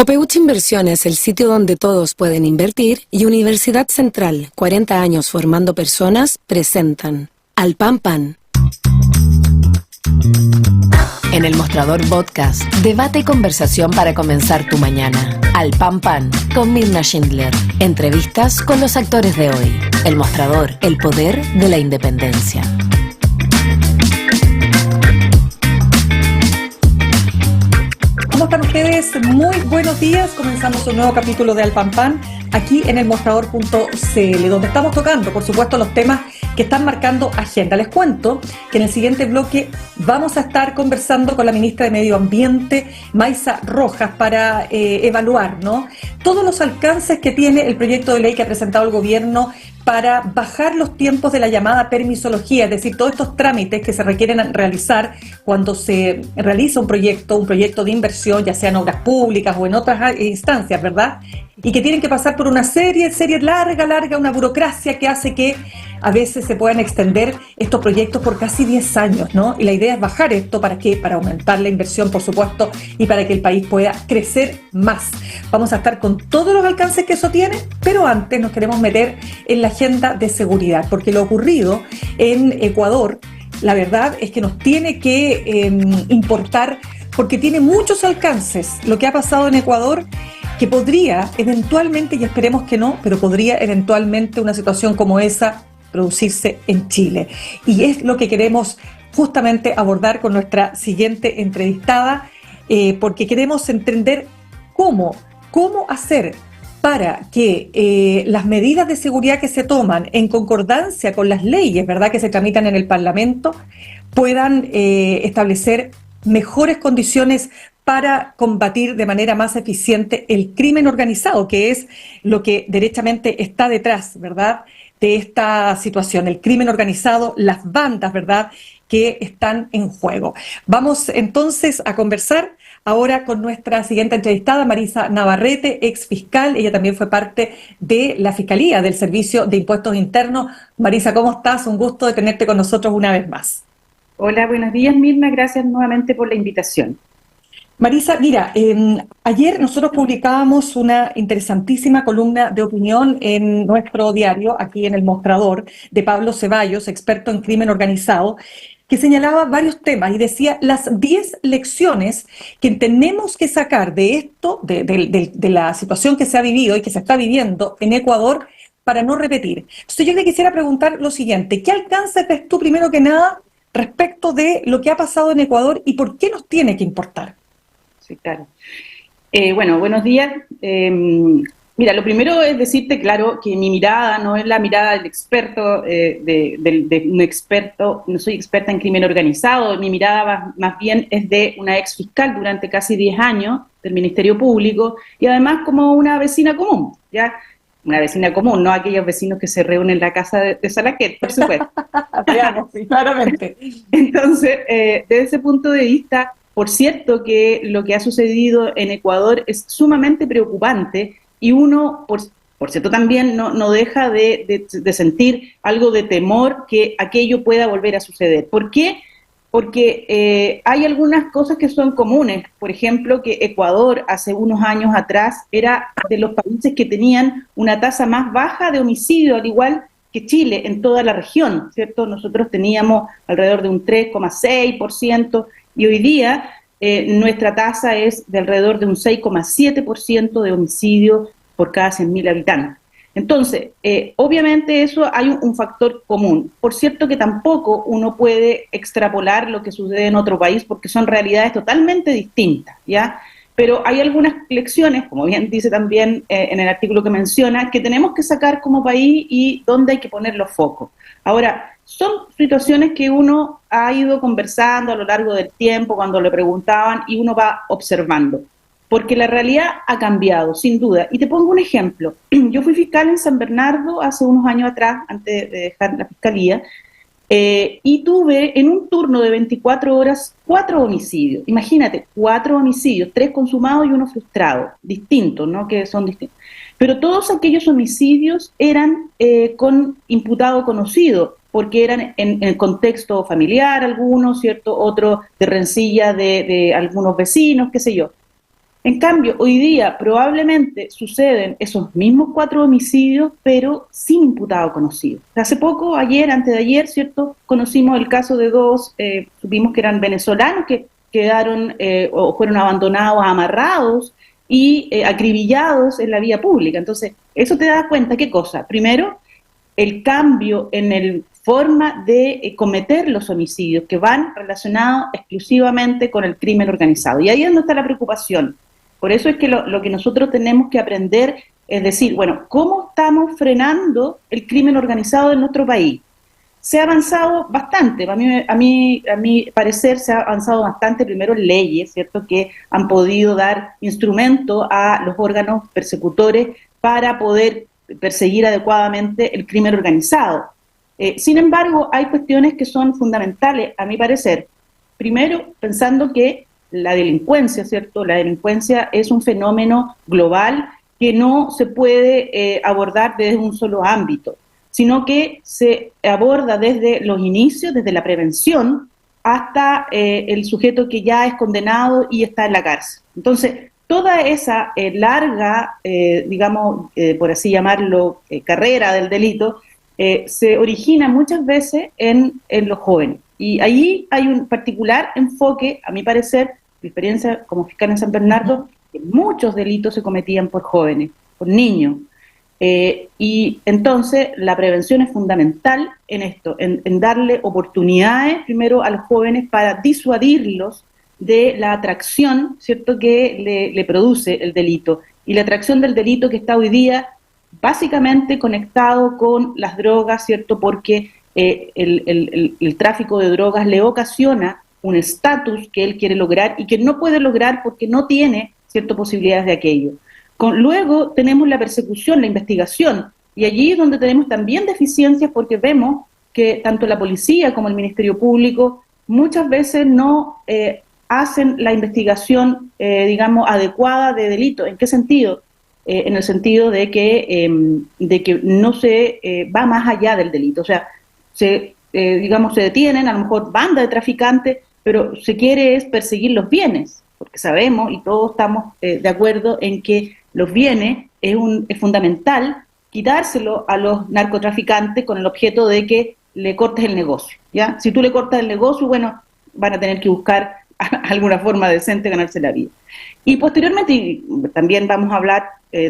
Copeuch Inversiones, el sitio donde todos pueden invertir, y Universidad Central, 40 años formando personas, presentan Al Pan Pan. En el Mostrador Podcast, debate y conversación para comenzar tu mañana. Al Pan Pan, con Mirna Schindler. Entrevistas con los actores de hoy. El Mostrador, el poder de la independencia. ¿Cómo están ustedes? Muy buenos días. Comenzamos un nuevo capítulo de Al Pan Pan aquí en el mostrador.cl, donde estamos tocando, por supuesto, los temas que están marcando agenda. Les cuento que en el siguiente bloque vamos a estar conversando con la ministra de Medio Ambiente, Maysa Rojas, para evaluar, ¿no?, todos los alcances que tiene el proyecto de ley que ha presentado el gobierno para bajar los tiempos de la llamada permisología, es decir, todos estos trámites que se requieren realizar cuando se realiza un proyecto de inversión, ya sea en obras públicas o en otras instancias, ¿verdad? Y que tienen que pasar por una serie larga, una burocracia que hace que a veces se puedan extender estos proyectos por casi 10 años, ¿no? Y la idea es bajar esto, ¿para qué? Para aumentar la inversión, por supuesto, y para que el país pueda crecer más. Vamos a estar con todos los alcances que eso tiene, pero antes nos queremos meter en la agenda de seguridad, porque lo ocurrido en Ecuador, la verdad es que nos tiene que importar, porque tiene muchos alcances lo que ha pasado en Ecuador, que podría eventualmente, y esperemos que no, pero podría eventualmente una situación como esa producirse en Chile. Y es lo que queremos justamente abordar con nuestra siguiente entrevistada, porque queremos entender cómo hacer para que las medidas de seguridad que se toman en concordancia con las leyes, ¿verdad?, que se tramitan en el Parlamento, puedan establecer mejores condiciones para combatir de manera más eficiente el crimen organizado, que es lo que derechamente está detrás, ¿verdad?, de esta situación, el crimen organizado, las bandas, ¿verdad?, que están en juego. Vamos entonces a conversar ahora con nuestra siguiente entrevistada, Marisa Navarrete, ex fiscal. Ella también fue parte de la Fiscalía del Servicio de Impuestos Internos. Marisa, ¿cómo estás? Un gusto de tenerte con nosotros una vez más. Hola, buenos días, Mirna. Gracias nuevamente por la invitación. Marisa, mira, ayer nosotros publicábamos una interesantísima columna de opinión en nuestro diario, aquí en El Mostrador, de Pablo Ceballos, experto en crimen organizado, que señalaba varios temas y decía las 10 lecciones que tenemos que sacar de esto, de la situación que se ha vivido y que se está viviendo en Ecuador, para no repetir. Entonces yo le quisiera preguntar lo siguiente: ¿qué alcances ves tú, primero que nada, respecto de lo que ha pasado en Ecuador y por qué nos tiene que importar? Sí, claro. Bueno, buenos días. Mira, lo primero es decirte, claro, que mi mirada no es la mirada del experto, de un experto. No soy experta en crimen organizado. Mi mirada más bien es de una ex fiscal durante casi 10 años del Ministerio Público, y además como una vecina común, ¿ya? Una vecina común, no aquellos vecinos que se reúnen en la casa de Salaquet, por supuesto. Claro, sí, claramente. Entonces, desde ese punto de vista, por cierto que lo que ha sucedido en Ecuador es sumamente preocupante, y uno, por cierto, también no deja de sentir algo de temor que aquello pueda volver a suceder. ¿Por qué? Porque hay algunas cosas que son comunes. Por ejemplo, que Ecuador hace unos años atrás era de los países que tenían una tasa más baja de homicidio, al igual que Chile, en toda la región, ¿cierto? Nosotros teníamos alrededor de un 3,6%, y hoy día nuestra tasa es de alrededor de un 6,7% de homicidio por cada 100.000 habitantes. Entonces, obviamente eso hay un factor común. Por cierto que tampoco uno puede extrapolar lo que sucede en otro país, porque son realidades totalmente distintas, ¿ya? Pero hay algunas lecciones, como bien dice también en el artículo que menciona, que tenemos que sacar como país y donde hay que poner los focos. Ahora, son situaciones que uno ha ido conversando a lo largo del tiempo cuando le preguntaban, y uno va observando, porque la realidad ha cambiado, sin duda. Y te pongo un ejemplo. Yo fui fiscal en San Bernardo hace unos años atrás, antes de dejar la fiscalía, y tuve en un turno de 24 horas 4 homicidios. Imagínate, 4 homicidios, 3 consumados y 1 frustrado, distintos, ¿no?, que son distintos. Pero todos aquellos homicidios eran con imputado conocido, porque eran en el contexto familiar algunos, ¿cierto?, otros de rencilla de algunos vecinos, qué sé yo. En cambio, hoy día probablemente suceden esos mismos 4 homicidios, pero sin imputado conocido. Hace poco, ayer, antes de ayer, ¿cierto?, conocimos el caso de 2, supimos que eran venezolanos que quedaron o fueron abandonados, amarrados y acribillados en la vía pública. Entonces, eso te da cuenta, ¿qué cosa? Primero, el cambio en el forma de cometer los homicidios que van relacionados exclusivamente con el crimen organizado. Y ahí es donde está la preocupación. Por eso es que lo que nosotros tenemos que aprender es decir, bueno, ¿cómo estamos frenando el crimen organizado en nuestro país? Se ha avanzado bastante, a mi parecer se ha avanzado bastante, primero en leyes, ¿cierto?, que han podido dar instrumento a los órganos persecutores para poder perseguir adecuadamente el crimen organizado. Sin embargo, hay cuestiones que son fundamentales, a mi parecer. Primero, pensando que la delincuencia, ¿cierto? La delincuencia es un fenómeno global que no se puede abordar desde un solo ámbito, sino que se aborda desde los inicios, desde la prevención, hasta el sujeto que ya es condenado y está en la cárcel. Entonces, toda esa larga, digamos, por así llamarlo, carrera del delito, se origina muchas veces en los jóvenes. Y allí hay un particular enfoque, a mi parecer, mi experiencia como fiscal en San Bernardo, que muchos delitos se cometían por jóvenes, por niños. Y entonces la prevención es fundamental en esto, en darle oportunidades primero a los jóvenes para disuadirlos de la atracción, ¿cierto?, que le produce el delito. Y la atracción del delito que está hoy día básicamente conectado con las drogas, ¿cierto?, porque el tráfico de drogas le ocasiona un estatus que él quiere lograr y que no puede lograr porque no tiene, ¿cierto?, posibilidades de aquello. Luego tenemos la persecución, la investigación, y allí es donde tenemos también deficiencias porque vemos que tanto la policía como el Ministerio Público muchas veces no hacen la investigación, digamos, adecuada de delito. ¿En qué sentido? En el sentido de que no se va más allá del delito. O sea, digamos, se detienen, a lo mejor bandas de traficantes, pero se quiere es perseguir los bienes, porque sabemos y todos estamos de acuerdo en que los bienes es fundamental quitárselo a los narcotraficantes con el objeto de que le cortes el negocio, ¿ya? Si tú le cortas el negocio, bueno, van a tener que buscar alguna forma decente de ganarse la vida. Y posteriormente, y también vamos a hablar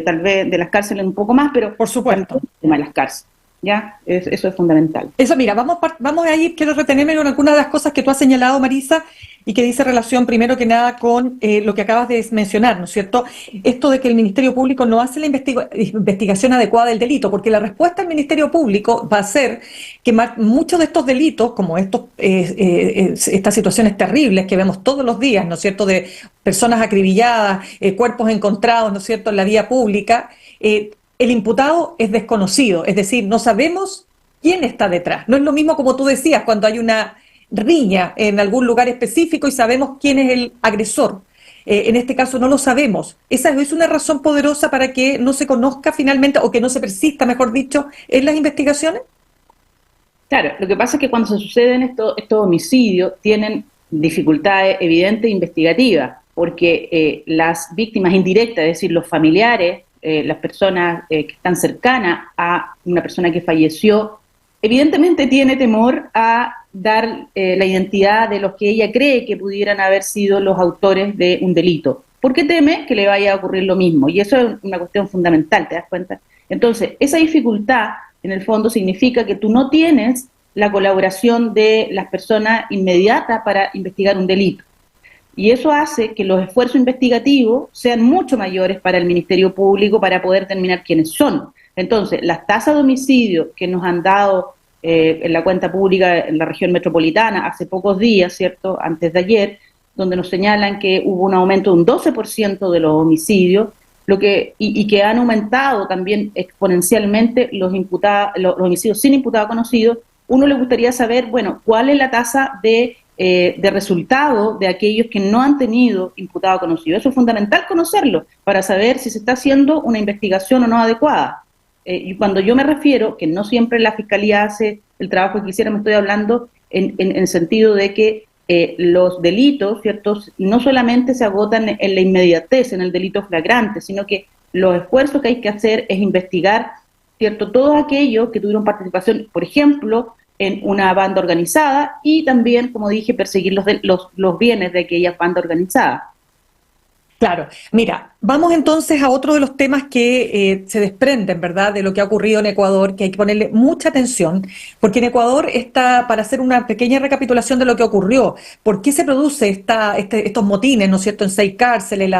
tal vez de las cárceles un poco más, pero por supuesto, el tema de las cárceles, ¿ya? Eso es fundamental. Eso, mira, vamos a ir, quiero retenerme con algunas de las cosas que tú has señalado, Marisa, y que dice relación, primero que nada, con lo que acabas de mencionar, ¿no es cierto? Esto de que el Ministerio Público no hace la investigación adecuada del delito, porque la respuesta del Ministerio Público va a ser que muchos de estos delitos, como estas situaciones terribles que vemos todos los días, ¿no es cierto?, de personas acribilladas, cuerpos encontrados, ¿no es cierto?, en la vía pública, el imputado es desconocido, es decir, no sabemos quién está detrás. No es lo mismo, como tú decías, cuando hay una riña en algún lugar específico y sabemos quién es el agresor. En este caso no lo sabemos. ¿Esa es una razón poderosa para que no se conozca finalmente, o que no se persista, mejor dicho, en las investigaciones? Claro, lo que pasa es que cuando se suceden estos homicidios tienen dificultades evidentes investigativas, porque las víctimas indirectas, es decir, los familiares, las personas que están cercanas a una persona que falleció, evidentemente tiene temor a dar la identidad de los que ella cree que pudieran haber sido los autores de un delito, porque teme que le vaya a ocurrir lo mismo, y eso es una cuestión fundamental, ¿te das cuenta? Entonces, esa dificultad, en el fondo, significa que tú no tienes la colaboración de las personas inmediatas para investigar un delito. Y eso hace que los esfuerzos investigativos sean mucho mayores para el Ministerio Público para poder determinar quiénes son. Entonces, las tasas de homicidio que nos han dado en la cuenta pública en la región metropolitana hace pocos días, ¿cierto?, antes de ayer, donde nos señalan que hubo un aumento de un 12% de los homicidios, y que han aumentado también exponencialmente los homicidios sin imputado conocido. Uno le gustaría saber, bueno, cuál es la tasa de resultado de aquellos que no han tenido imputado conocido. Eso es fundamental conocerlo para saber si se está haciendo una investigación o no adecuada. Y cuando yo me refiero que no siempre la Fiscalía hace el trabajo que quisiera, me estoy hablando en el sentido de que los delitos, ¿cierto? No solamente se agotan en la inmediatez, en el delito flagrante, sino que los esfuerzos que hay que hacer es investigar, ¿cierto?, todos aquellos que tuvieron participación, por ejemplo, en una banda organizada, y también, como dije, perseguir los bienes de aquella banda organizada. Claro, mira, vamos entonces a otro de los temas que se desprenden, ¿verdad?, de lo que ha ocurrido en Ecuador, que hay que ponerle mucha atención, porque en Ecuador está, para hacer una pequeña recapitulación de lo que ocurrió, ¿por qué se produce estos motines, ¿no es cierto?, en 6 cárceles,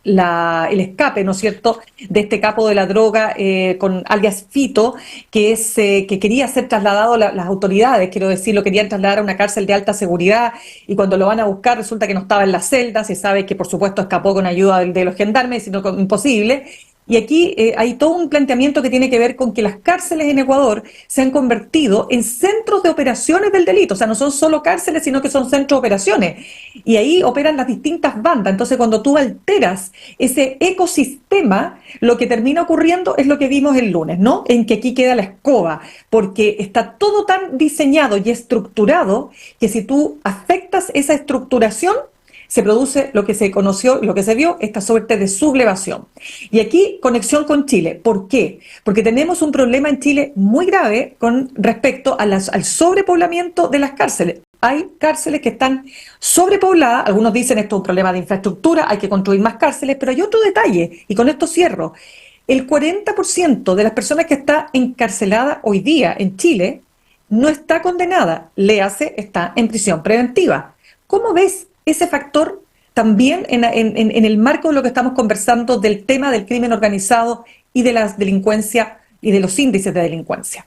el escape, ¿no es cierto?, de este capo de la droga con alias Fito, que quería ser trasladado, las autoridades, quiero decir, lo querían trasladar a una cárcel de alta seguridad, y cuando lo van a buscar resulta que no estaba en la celda, se sabe que por supuesto escapó con ayuda de los gendarmes, sino imposible. Y aquí hay todo un planteamiento que tiene que ver con que las cárceles en Ecuador se han convertido en centros de operaciones del delito, o sea, no son solo cárceles, sino que son centros de operaciones, y ahí operan las distintas bandas. Entonces, cuando tú alteras ese ecosistema, lo que termina ocurriendo es lo que vimos el lunes, ¿no? En que aquí queda la escoba, porque está todo tan diseñado y estructurado que si tú afectas esa estructuración, se produce lo que se conoció, lo que se vio, esta suerte de sublevación. Y aquí, conexión con Chile. ¿Por qué? Porque tenemos un problema en Chile muy grave con respecto a al sobrepoblamiento de las cárceles. Hay cárceles que están sobrepobladas, algunos dicen esto es un problema de infraestructura, hay que construir más cárceles, pero hay otro detalle, y con esto cierro. El 40% de las personas que está encarcelada hoy día en Chile no está condenada, léase, está en prisión preventiva. ¿Cómo ves ese factor también en el marco de lo que estamos conversando del tema del crimen organizado y de la delincuencia y de los índices de delincuencia?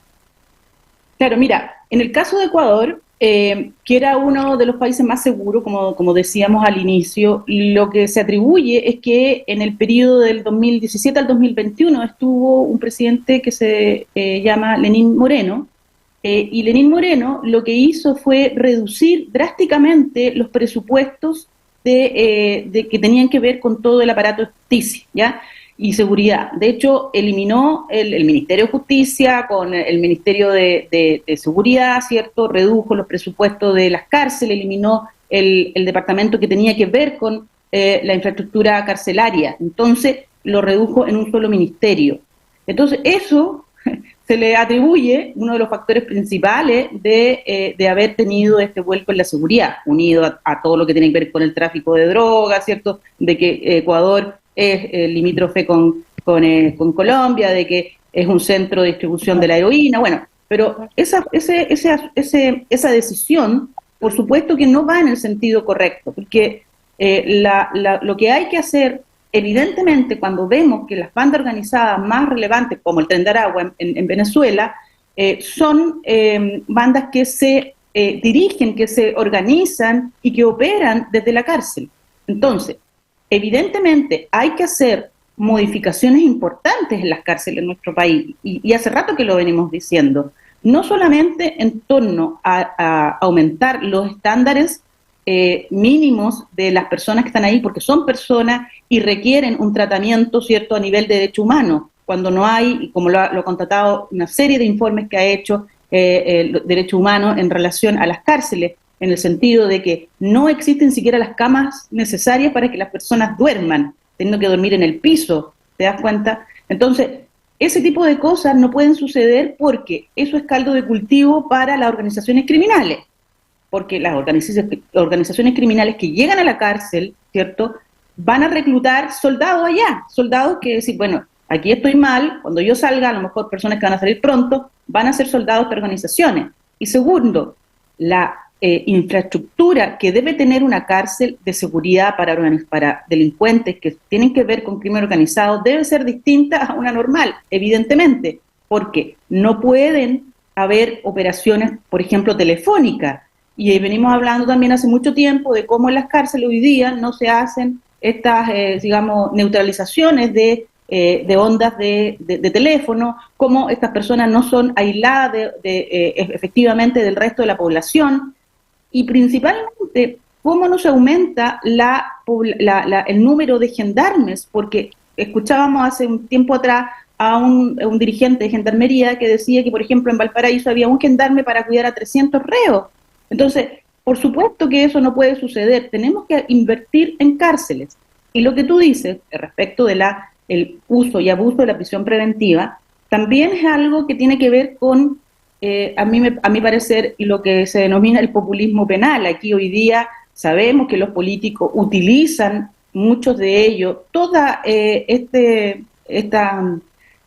Claro, mira, en el caso de Ecuador, que era uno de los países más seguros, como decíamos al inicio, lo que se atribuye es que en el periodo del 2017 al 2021 estuvo un presidente que se llama Lenín Moreno, y Lenín Moreno lo que hizo fue reducir drásticamente los presupuestos de que tenían que ver con todo el aparato de justicia, ¿ya?, y seguridad. De hecho, eliminó el Ministerio de Justicia con el Ministerio de Seguridad, ¿cierto? Redujo los presupuestos de las cárceles, eliminó el departamento que tenía que ver con la infraestructura carcelaria. Entonces, lo redujo en un solo ministerio. Entonces, eso se le atribuye uno de los factores principales de haber tenido este vuelco en la seguridad, unido a todo lo que tiene que ver con el tráfico de drogas, ¿cierto?, de que Ecuador es limítrofe con Colombia, de que es un centro de distribución de la heroína, bueno, pero esa decisión, por supuesto que no va en el sentido correcto, porque lo que hay que hacer, evidentemente, cuando vemos que las bandas organizadas más relevantes, como el Tren de Aragua en Venezuela, son bandas que se dirigen, que se organizan y que operan desde la cárcel. Entonces, evidentemente hay que hacer modificaciones importantes en las cárceles en nuestro país, y hace rato que lo venimos diciendo, no solamente en torno a aumentar los estándares mínimos de las personas que están ahí, porque son personas y requieren un tratamiento, ¿cierto?, a nivel de derecho humano, cuando no hay, y como lo ha constatado una serie de informes que ha hecho el derecho humano en relación a las cárceles, en el sentido de que no existen siquiera las camas necesarias para que las personas duerman, teniendo que dormir en el piso, ¿te das cuenta? Entonces, ese tipo de cosas no pueden suceder porque eso es caldo de cultivo para las organizaciones criminales, porque las organizaciones criminales que llegan a la cárcel, ¿cierto?, van a reclutar soldados allá, soldados que decir, bueno, aquí estoy mal, cuando yo salga, a lo mejor personas que van a salir pronto, van a ser soldados de organizaciones. Y segundo, la infraestructura que debe tener una cárcel de seguridad para delincuentes que tienen que ver con crimen organizado debe ser distinta a una normal, evidentemente, porque no pueden haber operaciones, por ejemplo, telefónicas. Y venimos hablando también hace mucho tiempo de cómo en las cárceles hoy día no se hacen estas, digamos, neutralizaciones de ondas de teléfono, cómo estas personas no son aisladas efectivamente del resto de la población, y principalmente cómo no se aumenta el número de gendarmes, porque escuchábamos hace un tiempo atrás a un dirigente de gendarmería que decía que, por ejemplo, en Valparaíso había un gendarme para cuidar a 300 reos. Entonces, por supuesto que eso no puede suceder. Tenemos que invertir en cárceles. Y lo que tú dices respecto de el uso y abuso de la prisión preventiva, también es algo que tiene que ver con, a mi parecer, lo que se denomina el populismo penal. Aquí hoy día sabemos que los políticos utilizan, muchos de ellos, toda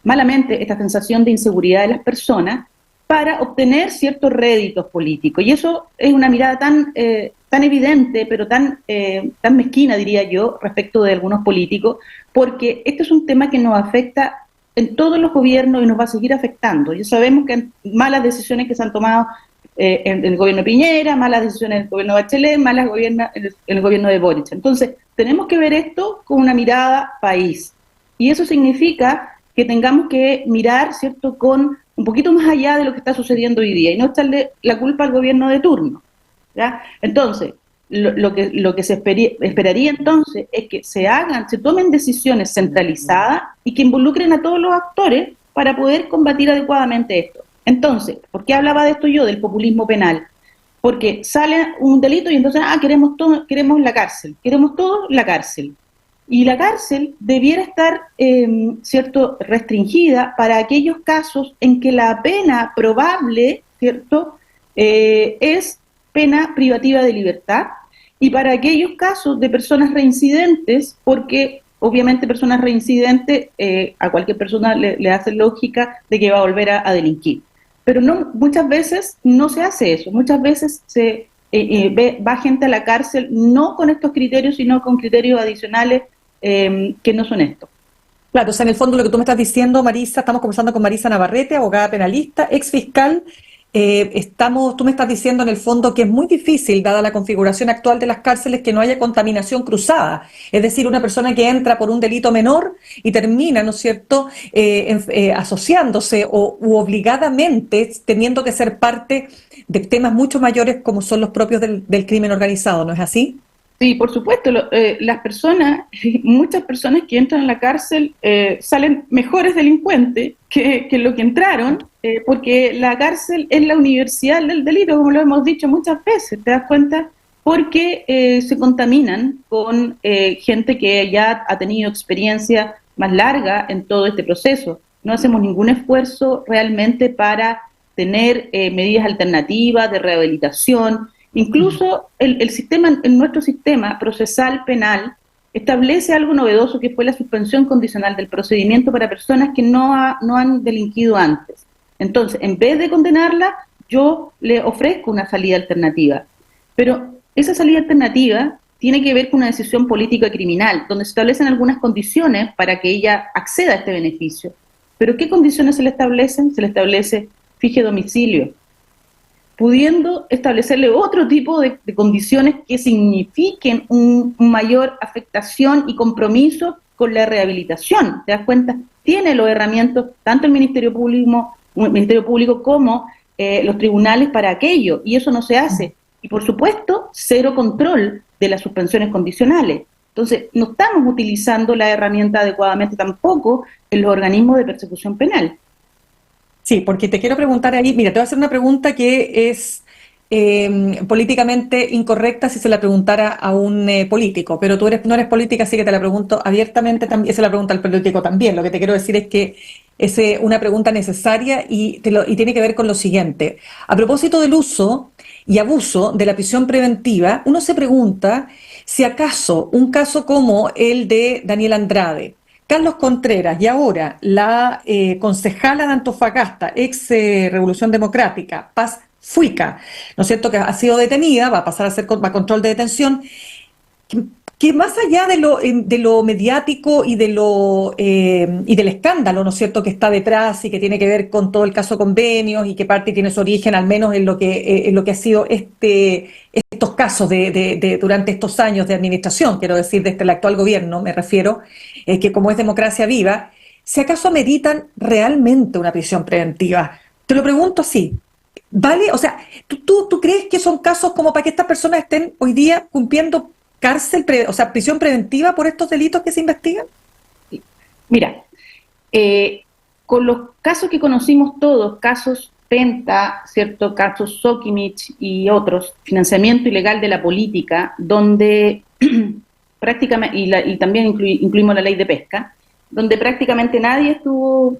malamente esta sensación de inseguridad de las personas para obtener ciertos réditos políticos. Y eso es una mirada tan evidente, pero tan mezquina, diría yo, respecto de algunos políticos, porque este es un tema que nos afecta en todos los gobiernos y nos va a seguir afectando. Ya sabemos que malas decisiones que se han tomado en el gobierno de Piñera, malas decisiones en el gobierno de Bachelet, malas en el gobierno de Boric. Entonces, tenemos que ver esto con una mirada país. Y eso significa que tengamos que mirar, ¿cierto?, con un poquito más allá de lo que está sucediendo hoy día y no echarle la culpa al gobierno de turno, ¿ya? Entonces, lo que se esperaría entonces es que se tomen decisiones centralizadas y que involucren a todos los actores para poder combatir adecuadamente esto. Entonces, ¿por qué hablaba de esto yo, del populismo penal? Porque sale un delito y entonces, queremos la cárcel, queremos todo la cárcel. Y la cárcel debiera estar, ¿cierto?, restringida para aquellos casos en que la pena probable, ¿cierto?, es pena privativa de libertad, y para aquellos casos de personas reincidentes, porque obviamente personas reincidentes a cualquier persona le hace lógica de que va a volver a delinquir. Pero no, muchas veces no se hace eso, muchas veces va gente a la cárcel no con estos criterios, sino con criterios adicionales que no son estos. Claro, o sea, en el fondo lo que tú me estás diciendo, Marisa, estamos conversando con Marisa Navarrete, abogada penalista, ex fiscal. Tú me estás diciendo en el fondo que es muy difícil, dada la configuración actual de las cárceles, que no haya contaminación cruzada. Es decir, una persona que entra por un delito menor y termina, ¿no es cierto?, asociándose u obligadamente teniendo que ser parte de temas mucho mayores como son los propios del crimen organizado, ¿no es así? Sí, por supuesto, las personas, muchas personas que entran a la cárcel salen mejores delincuentes que lo que entraron, porque la cárcel es la universidad del delito, como lo hemos dicho muchas veces, ¿te das cuenta? Porque se contaminan con gente que ya ha tenido experiencia más larga en todo este proceso. No hacemos ningún esfuerzo realmente para tener medidas alternativas de rehabilitación. Incluso el sistema, en nuestro sistema procesal penal, establece algo novedoso que fue la suspensión condicional del procedimiento para personas que no han delinquido antes. Entonces, en vez de condenarla, yo le ofrezco una salida alternativa. Pero esa salida alternativa tiene que ver con una decisión política criminal, donde se establecen algunas condiciones para que ella acceda a este beneficio. ¿Pero qué condiciones se le establecen? Se le establece fije domicilio, pudiendo establecerle otro tipo de condiciones que signifiquen una mayor afectación y compromiso con la rehabilitación. ¿Te das cuenta? Tiene los herramientas, tanto el Ministerio Público como los tribunales para aquello, y eso no se hace. Y por supuesto, cero control de las suspensiones condicionales. Entonces, no estamos utilizando la herramienta adecuadamente tampoco en los organismos de persecución penal. Sí, porque te quiero preguntar ahí, mira, te voy a hacer una pregunta que es políticamente incorrecta si se la preguntara a un político, pero tú no eres política, así que te la pregunto abiertamente, también se la pregunta al político también. Lo que te quiero decir es que es una pregunta necesaria y tiene que ver con lo siguiente. A propósito del uso y abuso de la prisión preventiva, uno se pregunta si acaso un caso como el de Daniel Andrade, Carlos Contreras y ahora la concejala de Antofagasta, ex Revolución Democrática, Paz Fuica, ¿no es cierto?, que ha sido detenida, va a pasar a ser a control de detención, que más allá de lo mediático y del escándalo, ¿no es cierto?, que está detrás y que tiene que ver con todo el caso convenios y que parte tiene su origen al menos en lo que ha sido estos casos durante estos años de administración, quiero decir, desde el actual gobierno, me refiero, que como es democracia viva, si acaso ameritan realmente una prisión preventiva. Te lo pregunto así, ¿vale? O sea, ¿tú crees que son casos como para que estas personas estén hoy día cumpliendo prisión preventiva por estos delitos que se investigan? Mira, con los casos que conocimos todos, casos Penta, ¿cierto? Casos Sokimich y otros, financiamiento ilegal de la política, donde prácticamente, y también incluimos la ley de pesca, donde prácticamente nadie estuvo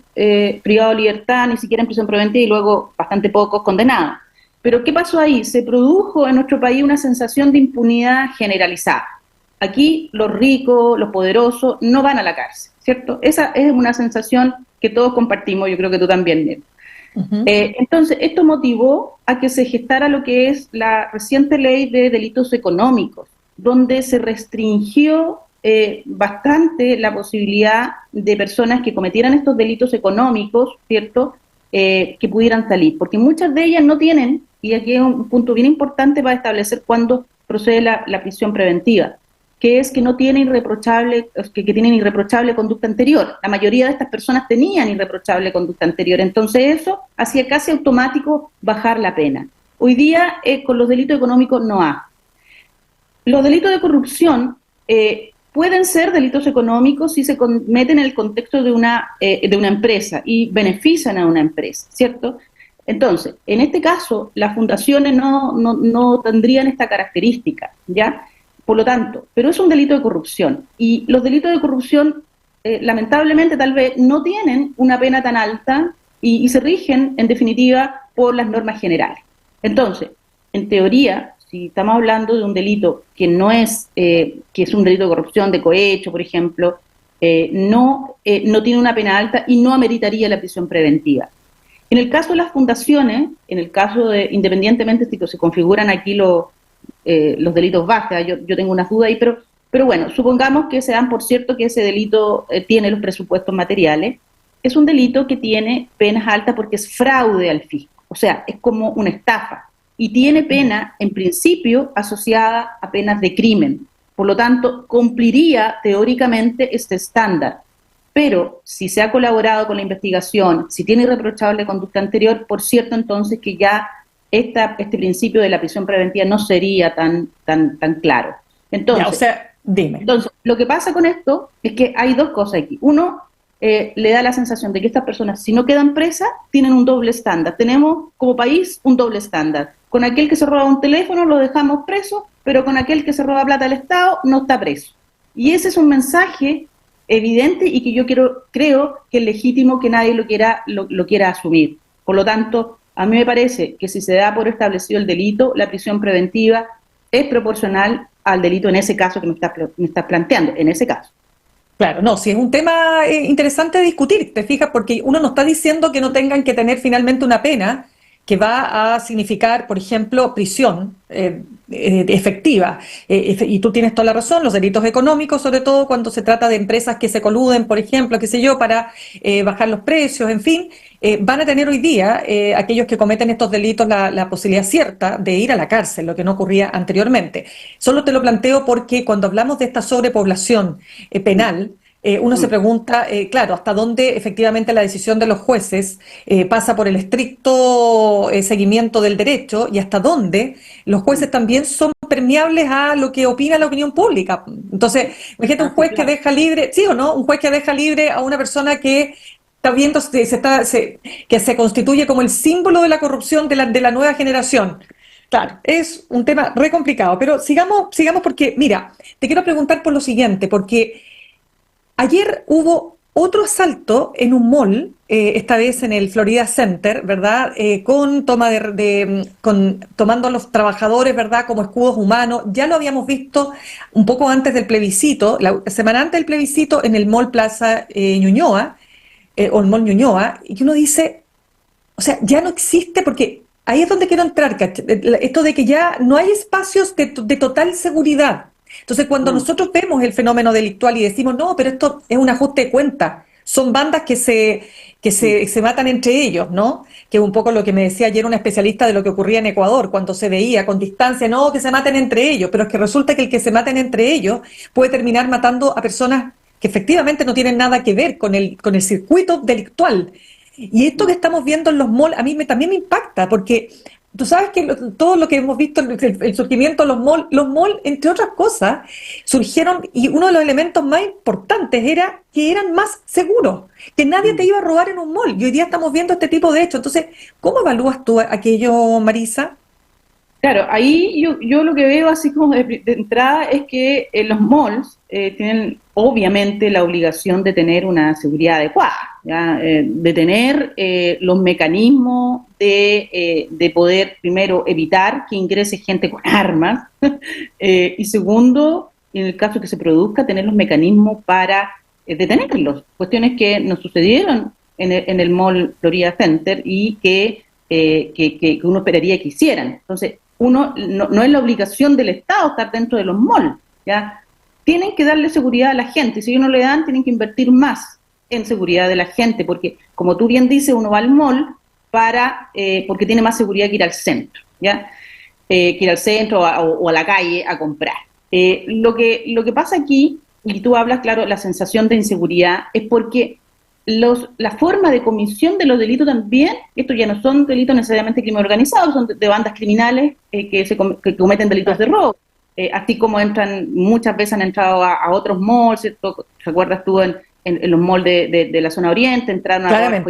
privado de libertad, ni siquiera en prisión preventiva, y luego bastante pocos condenados. Pero ¿qué pasó ahí? Se produjo en nuestro país una sensación de impunidad generalizada. Aquí los ricos, los poderosos, no van a la cárcel, ¿cierto? Esa es una sensación que todos compartimos, yo creo que tú también, Nel. Entonces, esto motivó a que se gestara lo que es la reciente ley de delitos económicos, donde se restringió bastante la posibilidad de personas que cometieran estos delitos económicos, ¿cierto?, que pudieran salir, porque muchas de ellas no tienen, y aquí es un punto bien importante para establecer cuándo procede la prisión preventiva, que es que no tiene que tienen irreprochable conducta anterior. La mayoría de estas personas tenían irreprochable conducta anterior, entonces eso hacía casi automático bajar la pena. Hoy día con los delitos económicos no hay. Los delitos de corrupción pueden ser delitos económicos si se cometen en el contexto de una empresa y benefician a una empresa, ¿cierto? Entonces, en este caso, las fundaciones no tendrían esta característica, ¿ya? Por lo tanto, pero es un delito de corrupción, y los delitos de corrupción, lamentablemente, tal vez no tienen una pena tan alta y se rigen, en definitiva, por las normas generales. Entonces, en teoría, si estamos hablando de un delito que no es, que es un delito de corrupción, de cohecho, por ejemplo, no tiene una pena alta y no ameritaría la prisión preventiva. En el caso de las fundaciones, en el caso de, independientemente de si se configuran aquí los delitos básicos, yo tengo unas dudas ahí, pero bueno, supongamos que se dan por cierto que ese delito tiene los presupuestos materiales, es un delito que tiene penas altas porque es fraude al fisco, o sea, es como una estafa, y tiene pena, en principio, asociada a penas de crimen. Por lo tanto, cumpliría teóricamente este estándar. Pero si se ha colaborado con la investigación, si tiene irreprochable conducta anterior, por cierto, entonces que ya este principio de la prisión preventiva no sería tan claro. Entonces, ya, o sea, dime. Entonces, lo que pasa con esto es que hay dos cosas aquí. Uno, le da la sensación de que estas personas, si no quedan presas, tienen un doble estándar. Tenemos como país un doble estándar. Con aquel que se roba un teléfono lo dejamos preso, pero con aquel que se roba plata del Estado no está preso. Y ese es un mensaje evidente y que yo creo que es legítimo que nadie lo quiera asumir. Por lo tanto, a mí me parece que si se da por establecido el delito, la prisión preventiva es proporcional al delito en ese caso que me estás planteando, en ese caso. Claro, no, sí es un tema interesante de discutir, te fijas, porque uno no está diciendo que no tengan que tener finalmente una pena que va a significar, por ejemplo, prisión efectiva. Y tú tienes toda la razón, los delitos económicos, sobre todo cuando se trata de empresas que se coluden, por ejemplo, qué sé yo, para bajar los precios, en fin, van a tener hoy día aquellos que cometen estos delitos la posibilidad cierta de ir a la cárcel, lo que no ocurría anteriormente. Solo te lo planteo porque cuando hablamos de esta sobrepoblación penal, uno se pregunta, claro, hasta dónde efectivamente la decisión de los jueces pasa por el estricto seguimiento del derecho y hasta dónde los jueces también son permeables a lo que opina la opinión pública. Entonces, imagínate un juez que deja libre, ¿sí o no? Un juez que deja libre a una persona que está viendo, que se constituye como el símbolo de la corrupción de la nueva generación. Claro, es un tema re complicado, pero sigamos porque, mira, te quiero preguntar por lo siguiente, porque ayer hubo otro asalto en un mall, esta vez en el Florida Center, ¿verdad? Con tomando a los trabajadores, ¿verdad? Como escudos humanos. Ya lo habíamos visto un poco antes del plebiscito, la semana antes del plebiscito, en el mall Plaza Ñuñoa, o el mall Ñuñoa, y uno dice, o sea, ya no existe, porque ahí es donde quiero entrar, esto de que ya no hay espacios de total seguridad. Entonces, cuando nosotros vemos el fenómeno delictual y decimos, no, pero esto es un ajuste de cuentas, son bandas que se matan entre ellos, ¿no? Que es un poco lo que me decía ayer una especialista de lo que ocurría en Ecuador, cuando se veía con distancia, no, que se maten entre ellos, pero es que resulta que el que se maten entre ellos puede terminar matando a personas que efectivamente no tienen nada que ver con el circuito delictual. Y esto que estamos viendo en los malls, a mí también me impacta, porque Tú sabes que todo lo que hemos visto, el surgimiento de los malls, entre otras cosas, surgieron y uno de los elementos más importantes era que eran más seguros, que nadie te iba a robar en un mall. Y hoy día estamos viendo este tipo de hechos. Entonces, ¿cómo evalúas tú aquello, Marisa? Claro, ahí yo lo que veo así como de entrada es que los malls tienen obviamente la obligación de tener una seguridad adecuada, ¿ya? De tener los mecanismos de poder, primero, evitar que ingrese gente con armas y segundo, en el caso que se produzca, tener los mecanismos para detenerlos. Cuestiones que nos sucedieron en el mall Florida Center y que uno esperaría que hicieran. Entonces, uno no es la obligación del Estado estar dentro de los malls, ¿ya? Tienen que darle seguridad a la gente, y si ellos no le dan, tienen que invertir más en seguridad de la gente, porque, como tú bien dices, uno va al mall porque tiene más seguridad que ir al centro, ¿ya? Que ir al centro o a la calle a comprar. Lo que pasa aquí, y tú hablas, claro, la sensación de inseguridad, es porque la forma de comisión de los delitos también, estos ya no son delitos necesariamente de crimen organizado, son de bandas criminales que cometen delitos de robo, así como muchas veces han entrado a otros malls, ¿cierto? ¿Recuerdas tú en los malls de la zona oriente, entraron a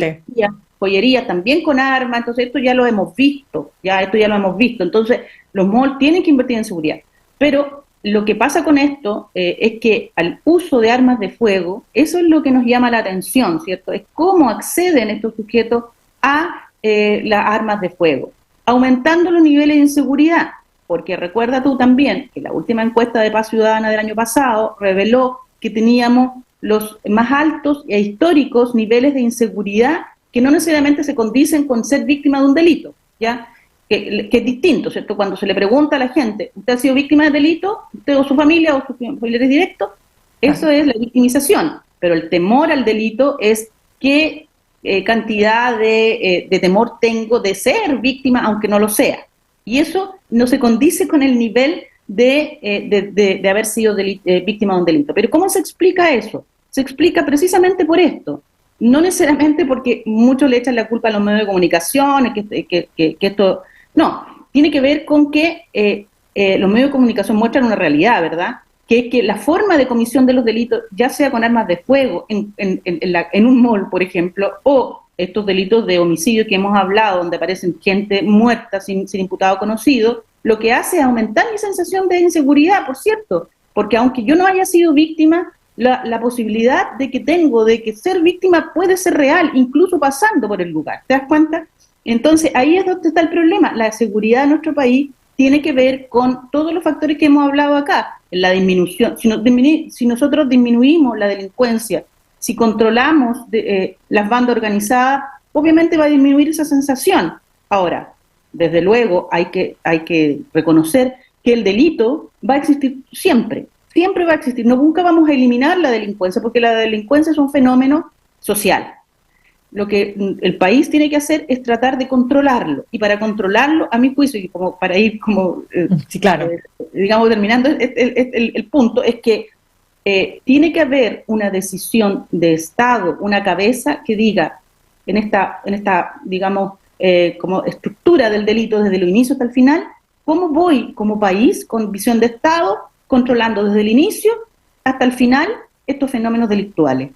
joyerías también con armas? Entonces esto ya lo hemos visto, entonces los malls tienen que invertir en seguridad, pero lo que pasa con esto es que al uso de armas de fuego, eso es lo que nos llama la atención, ¿cierto? Es cómo acceden estos sujetos a las armas de fuego, aumentando los niveles de inseguridad, porque recuerda tú también que la última encuesta de Paz Ciudadana del año pasado reveló que teníamos los más altos e históricos niveles de inseguridad que no necesariamente se condicen con ser víctima de un delito, ¿ya? Que es distinto, ¿cierto? Cuando se le pregunta a la gente, ¿usted ha sido víctima de delito? ¿Usted o su familia o sus familiares directos? Eso es la victimización, pero el temor al delito es qué cantidad de temor tengo de ser víctima, aunque no lo sea. Y eso no se condice con el nivel de haber sido víctima de un delito. Pero ¿cómo se explica eso? Se explica precisamente por esto. No necesariamente porque muchos le echan la culpa a los medios de comunicación, que esto... No, tiene que ver con que los medios de comunicación muestran una realidad, ¿verdad? Que es que la forma de comisión de los delitos, ya sea con armas de fuego en un mall, por ejemplo, o estos delitos de homicidio que hemos hablado, donde aparecen gente muerta sin imputado conocido, lo que hace es aumentar mi sensación de inseguridad, por cierto, porque aunque yo no haya sido víctima, la posibilidad de que ser víctima puede ser real, incluso pasando por el lugar. ¿Te das cuenta? Entonces, ahí es donde está el problema. La seguridad de nuestro país tiene que ver con todos los factores que hemos hablado acá. La disminución, si nosotros disminuimos la delincuencia, si controlamos las bandas organizadas, obviamente va a disminuir esa sensación. Ahora, desde luego, hay que reconocer que el delito va a existir siempre va a existir. Nunca vamos a eliminar la delincuencia, porque la delincuencia es un fenómeno social. Lo que el país tiene que hacer es tratar de controlarlo, y para controlarlo, a mi juicio, y como para ir sí, claro. Digamos, terminando el punto, es que tiene que haber una decisión de Estado, una cabeza que diga, en esta digamos, como estructura del delito desde el inicio hasta el final, cómo voy como país, con visión de Estado, controlando desde el inicio hasta el final estos fenómenos delictuales.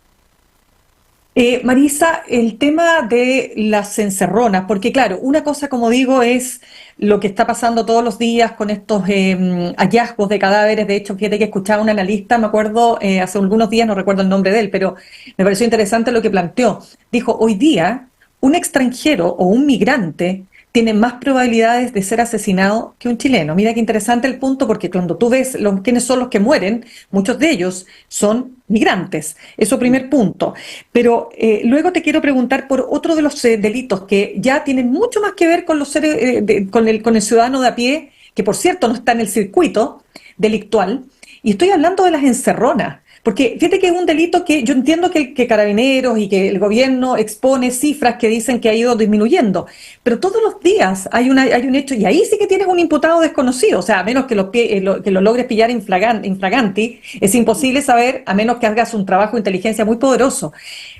Marisa, el tema de las encerronas, porque claro, una cosa, como digo, es lo que está pasando todos los días con estos hallazgos de cadáveres. De hecho, fíjate que escuchaba un analista, me acuerdo, hace algunos días, no recuerdo el nombre de él, pero me pareció interesante lo que planteó. Dijo, hoy día, un extranjero o un migrante tiene más probabilidades de ser asesinado que un chileno. Mira qué interesante el punto, porque cuando tú ves quiénes son los que mueren, muchos de ellos son migrantes. Eso primer punto. Pero luego te quiero preguntar por otro de los delitos que ya tienen mucho más que ver con los seres, con el ciudadano de a pie, que por cierto no está en el circuito delictual, y estoy hablando de las encerronas. Porque fíjate que es un delito que yo entiendo que Carabineros y que el gobierno expone cifras que dicen que ha ido disminuyendo, pero todos los días hay un hecho, y ahí sí que tienes un imputado desconocido, o sea, a menos que lo logres pillar infraganti, es imposible saber, a menos que hagas un trabajo de inteligencia muy poderoso.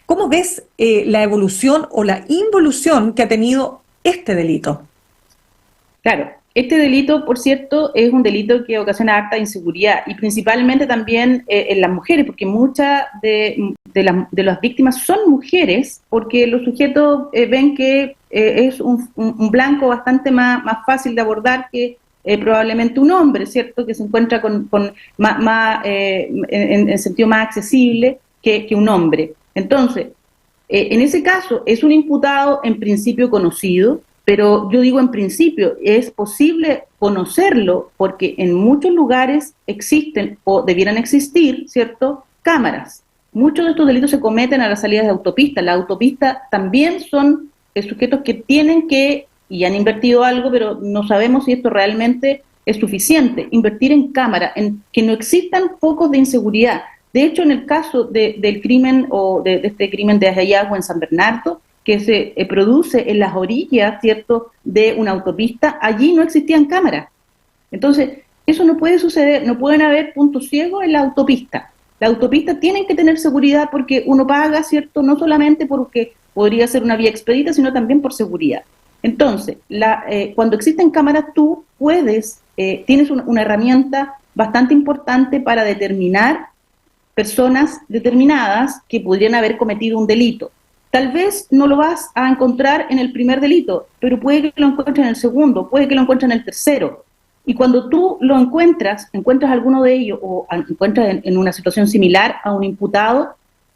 ¿Cómo ves la evolución o la involución que ha tenido este delito? Claro, este delito, por cierto, es un delito que ocasiona harta inseguridad y principalmente también en las mujeres, porque muchas de las víctimas son mujeres, porque los sujetos ven que es un blanco bastante más fácil de abordar que probablemente un hombre, ¿cierto? Que se encuentra en sentido más accesible que un hombre. Entonces, en ese caso, es un imputado en principio conocido, pero yo digo en principio, es posible conocerlo porque en muchos lugares existen o debieran existir, ¿cierto?, cámaras. Muchos de estos delitos se cometen a las salidas de autopistas. Las autopistas también son sujetos que tienen que, y han invertido algo, pero no sabemos si esto realmente es suficiente, invertir en cámara, en que no existan focos de inseguridad. De hecho, en el caso del crimen o de este crimen de hallazgo en San Bernardo, que se produce en las orillas, ¿cierto?, de una autopista, allí no existían cámaras. Entonces, eso no puede suceder, no pueden haber puntos ciegos en la autopista. La autopista tienen que tener seguridad porque uno paga, ¿cierto?, no solamente porque podría ser una vía expedita, sino también por seguridad. Entonces, cuando existen cámaras, tú tienes una herramienta bastante importante para determinar personas determinadas que podrían haber cometido un delito. Tal vez no lo vas a encontrar en el primer delito, pero puede que lo encuentres en el segundo, puede que lo encuentres en el tercero. Y cuando tú lo encuentras alguno de ellos o encuentras en una situación similar a un imputado,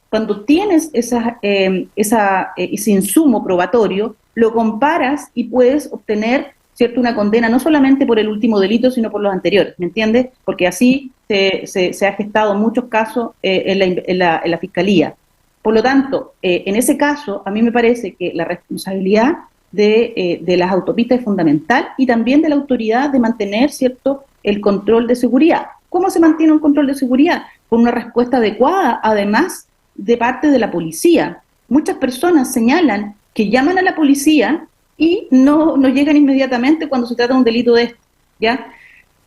cuando tienes ese insumo probatorio, lo comparas y puedes obtener, ¿cierto?, una condena no solamente por el último delito, sino por los anteriores, ¿me entiendes? Porque así se ha gestado muchos casos en la Fiscalía. Por lo tanto, en ese caso, a mí me parece que la responsabilidad de las autopistas es fundamental y también de la autoridad de mantener, ¿cierto?, el control de seguridad. ¿Cómo se mantiene un control de seguridad? Con una respuesta adecuada, además, de parte de la policía. Muchas personas señalan que llaman a la policía y no llegan inmediatamente cuando se trata de un delito de esto, ¿ya?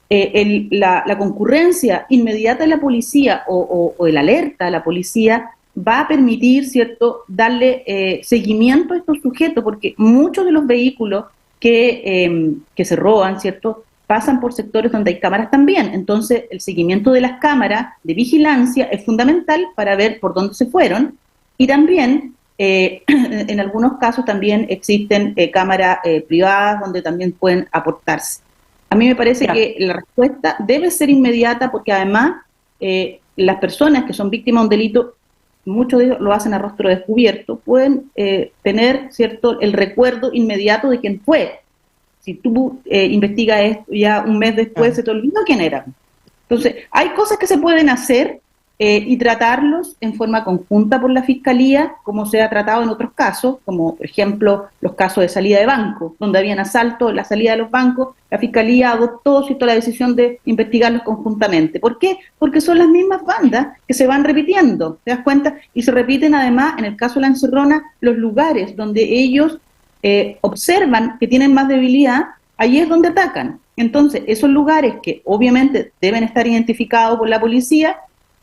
La concurrencia inmediata de la policía o el alerta a la policía va a permitir, ¿cierto?, darle seguimiento a estos sujetos, porque muchos de los vehículos que se roban, ¿cierto?, pasan por sectores donde hay cámaras también. Entonces, el seguimiento de las cámaras de vigilancia es fundamental para ver por dónde se fueron y también, en algunos casos también existen cámaras privadas donde también pueden aportarse. A mí me parece que la respuesta debe ser inmediata porque además las personas que son víctimas de un delito, muchos de ellos lo hacen a rostro descubierto, pueden tener, ¿cierto?, el recuerdo inmediato de quién fue. Si tú investigas esto ya un mes después, se te olvidó quién era. Entonces, hay cosas que se pueden hacer y tratarlos en forma conjunta por la Fiscalía, como se ha tratado en otros casos, como por ejemplo los casos de salida de banco, donde habían asaltos en la salida de los bancos, la Fiscalía adoptó, ¿cierto?, la decisión de investigarlos conjuntamente. ¿Por qué? Porque son las mismas bandas que se van repitiendo, ¿te das cuenta? Y se repiten además, en el caso de la Encerrona, los lugares donde ellos observan que tienen más debilidad, ahí es donde atacan. Entonces, esos lugares que obviamente deben estar identificados por la policía,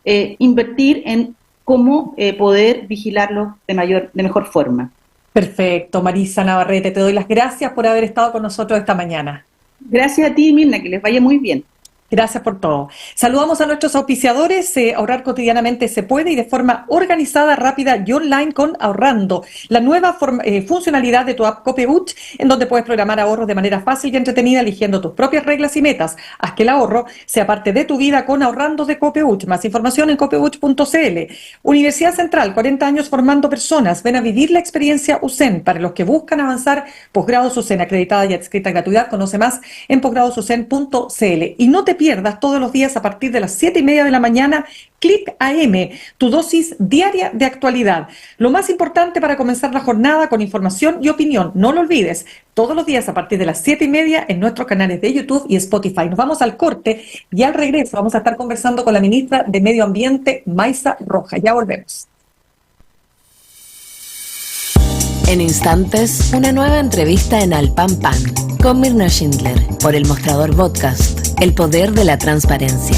invertir en cómo poder vigilarlos de mejor forma. Perfecto, Marisa Navarrete, te doy las gracias por haber estado con nosotros esta mañana. Gracias a ti, Mirna, que les vaya muy bien. Gracias por todo. Saludamos a nuestros auspiciadores. Ahorrar cotidianamente se puede y de forma organizada, rápida y online con Ahorrando, la nueva funcionalidad de tu app Copeuch, en donde puedes programar ahorros de manera fácil y entretenida, eligiendo tus propias reglas y metas. Haz que el ahorro sea parte de tu vida con Ahorrando de Copeuch. Más información en copeuch.cl. Universidad Central, 40 años formando personas. Ven a vivir la experiencia USEN. Para los que buscan avanzar, posgrados USEN, acreditada y adscrita a gratuidad. Conoce más en posgradosusen.cl. Y no te pierdas todos los días a partir de las 7:30 de la mañana, Click AM, tu dosis diaria de actualidad. Lo más importante para comenzar la jornada con información y opinión. No lo olvides, todos los días a partir de las 7:30 en nuestros canales de YouTube y Spotify. Nos vamos al corte y al regreso vamos a estar conversando con la ministra de Medio Ambiente, Maysa Roja. Ya volvemos. En instantes, una nueva entrevista en Al Pan Pan con Mirna Schindler por El Mostrador Podcast, el poder de la transparencia.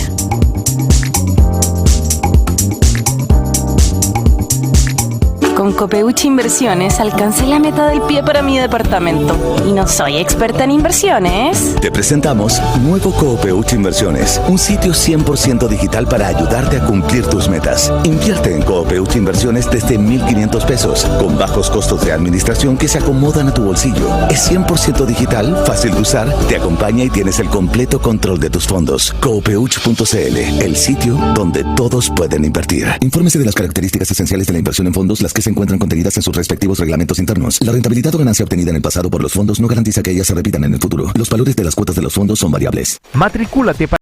con Copeuch Inversiones alcancé la meta del pie para mi departamento. Y no soy experta en inversiones. Te presentamos Nuevo Copeuch Inversiones, un sitio 100% digital para ayudarte a cumplir tus metas. Invierte en Copeuch Inversiones desde 1,500 pesos, con bajos costos de administración que se acomodan a tu bolsillo. Es 100% digital, fácil de usar, te acompaña y tienes el completo control de tus fondos. Copeuch.cl, el sitio donde todos pueden invertir. Infórmese de las características esenciales de la inversión en fondos, las que se encuentran contenidas en sus respectivos reglamentos internos. La rentabilidad o ganancia obtenida en el pasado por los fondos no garantiza que ellas se repitan en el futuro. Los valores de las cuotas de los fondos son variables. Matricúlate para